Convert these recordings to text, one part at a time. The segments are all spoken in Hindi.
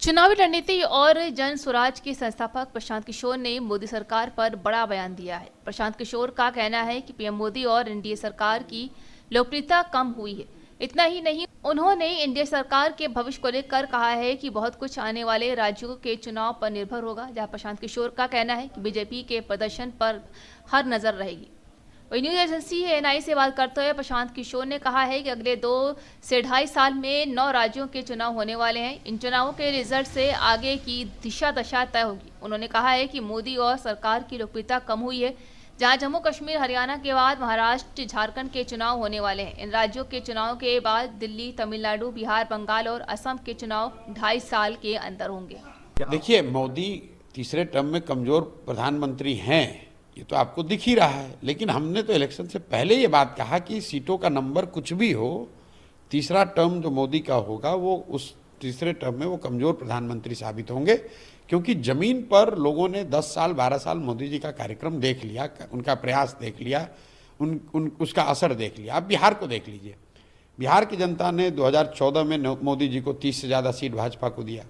चुनावी रणनीति और जन स्वराज के संस्थापक प्रशांत किशोर ने मोदी सरकार पर बड़ा बयान दिया है। प्रशांत किशोर का कहना है कि पीएम मोदी और एनडीए सरकार की लोकप्रियता कम हुई है। इतना ही नहीं, उन्होंने एनडीए सरकार के भविष्य को लेकर कहा है कि बहुत कुछ आने वाले राज्यों के चुनाव पर निर्भर होगा, जहां प्रशांत किशोर का कहना है कि बीजेपी के प्रदर्शन पर हर नजर रहेगी। वही न्यूज एजेंसी एएनआई से बात करते हुए प्रशांत किशोर ने कहा है कि अगले 2 से ढाई साल में 9 राज्यों के चुनाव होने वाले हैं। इन चुनावों के रिजल्ट से आगे की दिशा दशा तय होगी। उन्होंने कहा है कि मोदी और सरकार की लोकप्रियता कम हुई है, जहां जम्मू कश्मीर हरियाणा के बाद महाराष्ट्र झारखंड के चुनाव होने वाले हैं। इन राज्यों के चुनाव के बाद दिल्ली, तमिलनाडु, बिहार, बंगाल और असम के चुनाव 2.5 साल के अंदर होंगे। देखिए, मोदी तीसरे टर्म में कमजोर प्रधानमंत्री हैं, ये तो आपको दिख ही रहा है। लेकिन हमने तो इलेक्शन से पहले ये बात कहा कि सीटों का नंबर कुछ भी हो, तीसरा टर्म जो मोदी का होगा वो उस तीसरे टर्म में वो कमजोर प्रधानमंत्री साबित होंगे, क्योंकि जमीन पर लोगों ने 10 साल 12 साल मोदी जी का कार्यक्रम देख लिया, उनका प्रयास देख लिया, उसका असर देख लिया। आप बिहार को देख लीजिए। बिहार की जनता ने 2014 में मोदी जी को 30 से ज़्यादा सीट भाजपा को दिया,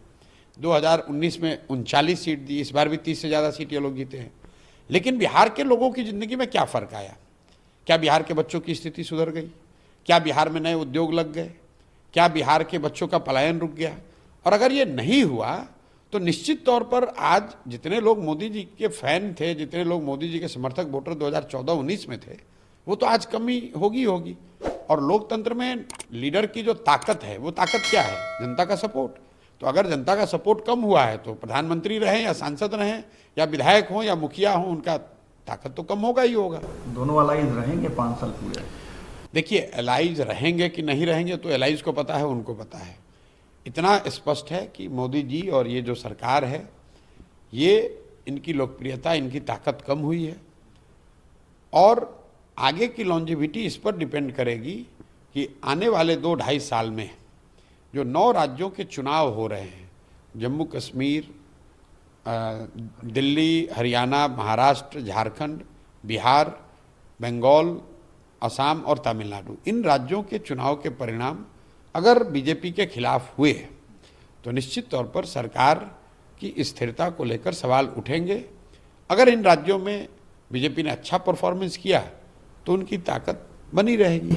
2019 में 39 सीट दी, इस बार भी 30 से ज़्यादा सीट ये लोग जीते हैं। लेकिन बिहार के लोगों की ज़िंदगी में क्या फ़र्क आया? क्या बिहार के बच्चों की स्थिति सुधर गई? क्या बिहार में नए उद्योग लग गए? क्या बिहार के बच्चों का पलायन रुक गया? और अगर ये नहीं हुआ तो निश्चित तौर पर आज जितने लोग मोदी जी के फैन थे, जितने लोग मोदी जी के समर्थक वोटर 2014-19 में थे, वो तो आज कमी होगी। और लोकतंत्र में लीडर की जो ताकत है, वो ताकत क्या है? जनता का सपोर्ट। तो अगर जनता का सपोर्ट कम हुआ है तो प्रधानमंत्री रहें या सांसद रहें या विधायक हों या मुखिया हों, उनका ताकत तो कम होगा ही होगा। दोनों अलाइज रहेंगे 5 साल पूरे? देखिए, अलाइज रहेंगे कि नहीं रहेंगे तो अलाइज को पता है, उनको पता है। इतना स्पष्ट है कि मोदी जी और ये जो सरकार है, ये इनकी लोकप्रियता, इनकी ताकत कम हुई है। और आगे की लॉन्जिविटी इस पर डिपेंड करेगी कि आने वाले 2-2.5 साल में जो 9 राज्यों के चुनाव हो रहे हैं, जम्मू कश्मीर, दिल्ली, हरियाणा, महाराष्ट्र, झारखंड, बिहार, बंगाल, असम और तमिलनाडु, इन राज्यों के चुनाव के परिणाम अगर बीजेपी के खिलाफ हुए तो निश्चित तौर पर सरकार की स्थिरता को लेकर सवाल उठेंगे। अगर इन राज्यों में बीजेपी ने अच्छा परफॉर्मेंस किया तो उनकी ताकत बनी रहेगी।